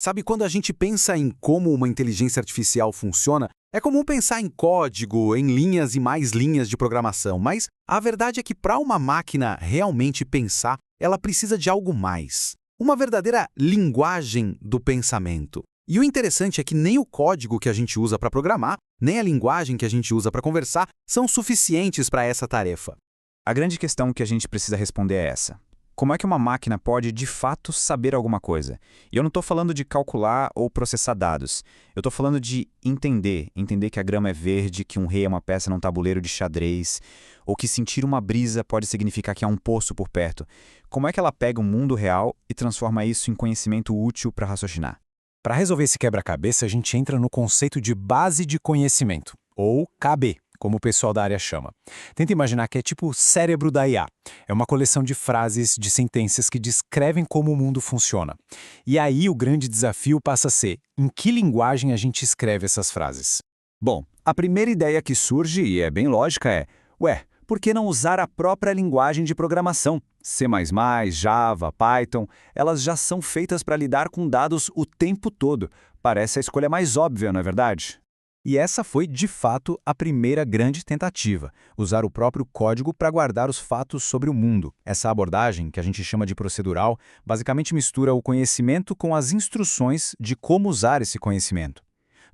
Sabe, quando a gente pensa em como uma inteligência artificial funciona, é comum pensar em código, em linhas e mais linhas de programação, mas a verdade é que para uma máquina realmente pensar, ela precisa de algo mais. Uma verdadeira linguagem do pensamento. E o interessante é que nem o código que a gente usa para programar, nem a linguagem que a gente usa para conversar são suficientes para essa tarefa. A grande questão que a gente precisa responder é essa. Como é que uma máquina pode, de fato, saber alguma coisa? E eu não estou falando de calcular ou processar dados. Eu estou falando de entender. Entender que a grama é verde, que um rei é uma peça num tabuleiro de xadrez, ou que sentir uma brisa pode significar que há um poço por perto. Como é que ela pega o mundo real e transforma isso em conhecimento útil para raciocinar? Para resolver esse quebra-cabeça, a gente entra no conceito de base de conhecimento, ou KB, como o pessoal da área chama. Tenta imaginar que é tipo o cérebro da IA. É uma coleção de frases, de sentenças que descrevem como o mundo funciona. E aí o grande desafio passa a ser, em que linguagem a gente escreve essas frases? Bom, a primeira ideia que surge, e é bem lógica, por que não usar a própria linguagem de programação? C++, Java, Python, elas já são feitas para lidar com dados o tempo todo. Parece a escolha mais óbvia, não é verdade? E essa foi, de fato, a primeira grande tentativa, usar o próprio código para guardar os fatos sobre o mundo. Essa abordagem, que a gente chama de procedural, basicamente mistura o conhecimento com as instruções de como usar esse conhecimento.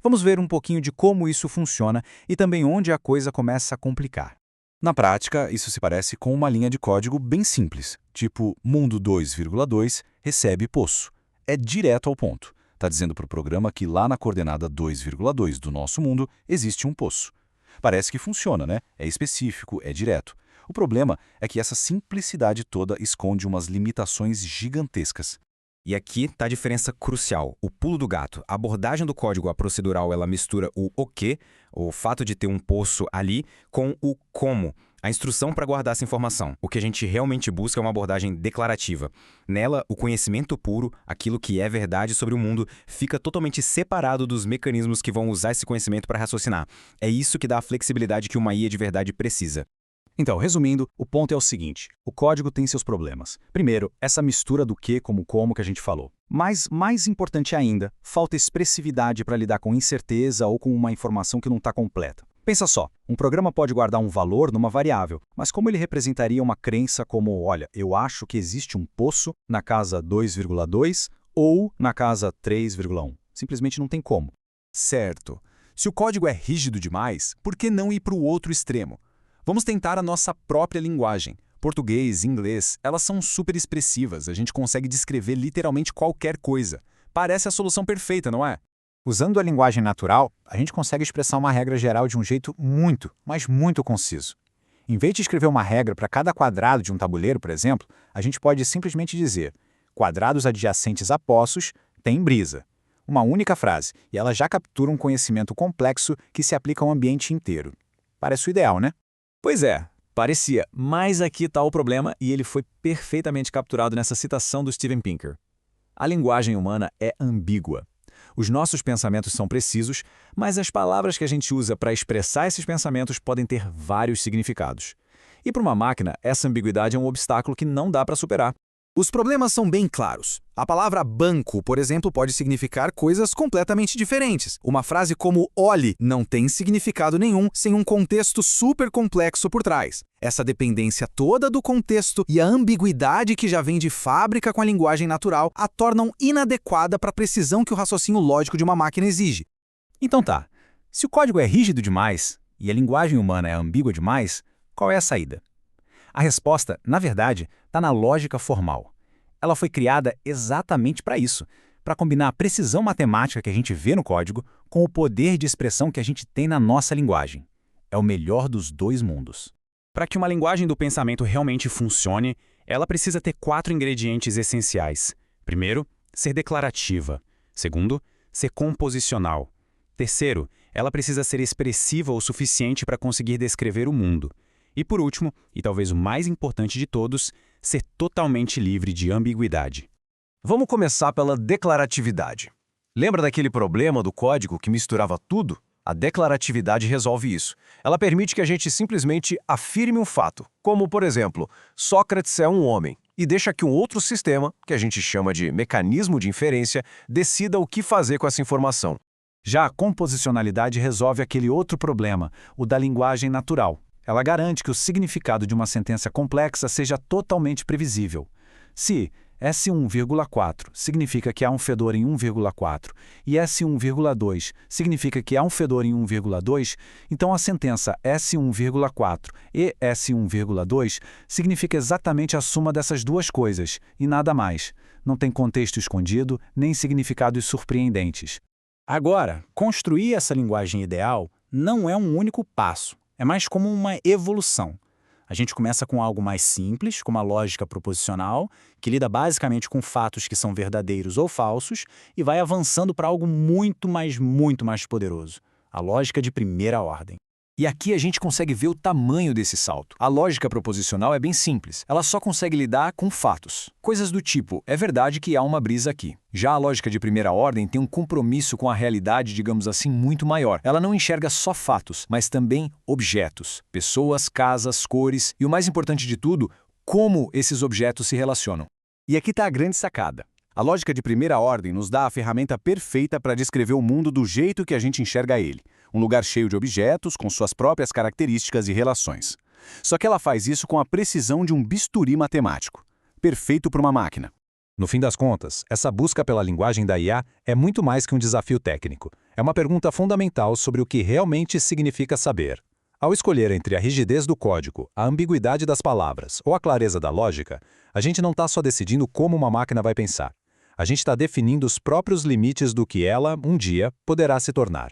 Vamos ver um pouquinho de como isso funciona e também onde a coisa começa a complicar. Na prática, isso se parece com uma linha de código bem simples, tipo mundo 2,2 recebe poço. É direto ao ponto. Está dizendo para o programa que lá na coordenada 2,2 do nosso mundo existe um poço. Parece que funciona, né? É específico, é direto. O problema é que essa simplicidade toda esconde umas limitações gigantescas. E aqui está a diferença crucial, o pulo do gato. A abordagem do código a procedural ela mistura o quê, o fato de ter um poço ali, com o como, a instrução para guardar essa informação. O que a gente realmente busca é uma abordagem declarativa. Nela, o conhecimento puro, aquilo que é verdade sobre o mundo, fica totalmente separado dos mecanismos que vão usar esse conhecimento para raciocinar. É isso que dá a flexibilidade que uma IA de verdade precisa. Então, resumindo, o ponto é o seguinte, o código tem seus problemas. Primeiro, essa mistura do que como como que a gente falou. Mas, mais importante ainda, falta expressividade para lidar com incerteza ou com uma informação que não está completa. Pensa só, um programa pode guardar um valor numa variável, mas como ele representaria uma crença como, olha, eu acho que existe um poço na casa 2,2 ou na casa 3,1? Simplesmente não tem como. Certo. Se o código é rígido demais, por que não ir para o outro extremo? Vamos tentar a nossa própria linguagem. Português, inglês, elas são super expressivas, a gente consegue descrever literalmente qualquer coisa. Parece a solução perfeita, não é? Usando a linguagem natural, a gente consegue expressar uma regra geral de um jeito muito, mas muito conciso. Em vez de escrever uma regra para cada quadrado de um tabuleiro, por exemplo, a gente pode simplesmente dizer quadrados adjacentes a poços têm brisa. Uma única frase, e ela já captura um conhecimento complexo que se aplica ao ambiente inteiro. Parece o ideal, né? Pois é, parecia, mas aqui está o problema e ele foi perfeitamente capturado nessa citação do Steven Pinker. A linguagem humana é ambígua. Os nossos pensamentos são precisos, mas as palavras que a gente usa para expressar esses pensamentos podem ter vários significados. E para uma máquina, essa ambiguidade é um obstáculo que não dá para superar. Os problemas são bem claros. A palavra banco, por exemplo, pode significar coisas completamente diferentes. Uma frase como olhe não tem significado nenhum sem um contexto super complexo por trás. Essa dependência toda do contexto e a ambiguidade que já vem de fábrica com a linguagem natural a tornam inadequada para a precisão que o raciocínio lógico de uma máquina exige. Então tá, se o código é rígido demais e a linguagem humana é ambígua demais, qual é a saída? A resposta, na verdade, está na lógica formal. Ela foi criada exatamente para isso, para combinar a precisão matemática que a gente vê no código com o poder de expressão que a gente tem na nossa linguagem. É o melhor dos dois mundos. Para que uma linguagem do pensamento realmente funcione, ela precisa ter 4 ingredientes essenciais. Primeiro, ser declarativa. Segundo, ser composicional. Terceiro, ela precisa ser expressiva o suficiente para conseguir descrever o mundo. E por último, e talvez o mais importante de todos, ser totalmente livre de ambiguidade. Vamos começar pela declaratividade. Lembra daquele problema do código que misturava tudo? A declaratividade resolve isso. Ela permite que a gente simplesmente afirme um fato, como, por exemplo, Sócrates é um homem. e deixa que um outro sistema, que a gente chama de mecanismo de inferência, decida o que fazer com essa informação. Já a composicionalidade resolve aquele outro problema, o da linguagem natural. Ela garante que o significado de uma sentença complexa seja totalmente previsível. Se S1,4 significa que há um fedor em 1,4 e S1,2 significa que há um fedor em 1,2, então a sentença S1,4 e S1,2 significa exatamente a soma dessas duas coisas, e nada mais. Não tem contexto escondido, nem significados surpreendentes. Agora, construir essa linguagem ideal não é um único passo, é mais como uma evolução. A gente começa com algo mais simples, como a lógica proposicional, que lida basicamente com fatos que são verdadeiros ou falsos, e vai avançando para algo muito mais poderoso, a lógica de primeira ordem. E aqui a gente consegue ver o tamanho desse salto. A lógica proposicional é bem simples. Ela só consegue lidar com fatos. Coisas do tipo, é verdade que há uma brisa aqui. Já a lógica de primeira ordem tem um compromisso com a realidade, digamos assim, muito maior. Ela não enxerga só fatos, mas também objetos. Pessoas, casas, cores e, o mais importante de tudo, como esses objetos se relacionam. E aqui está a grande sacada. A lógica de primeira ordem nos dá a ferramenta perfeita para descrever o mundo do jeito que a gente enxerga ele. Um lugar cheio de objetos, com suas próprias características e relações. Só que ela faz isso com a precisão de um bisturi matemático. Perfeito para uma máquina. No fim das contas, essa busca pela linguagem da IA é muito mais que um desafio técnico. É uma pergunta fundamental sobre o que realmente significa saber. Ao escolher entre a rigidez do código, a ambiguidade das palavras ou a clareza da lógica, a gente não está só decidindo como uma máquina vai pensar. A gente está definindo os próprios limites do que ela, um dia, poderá se tornar.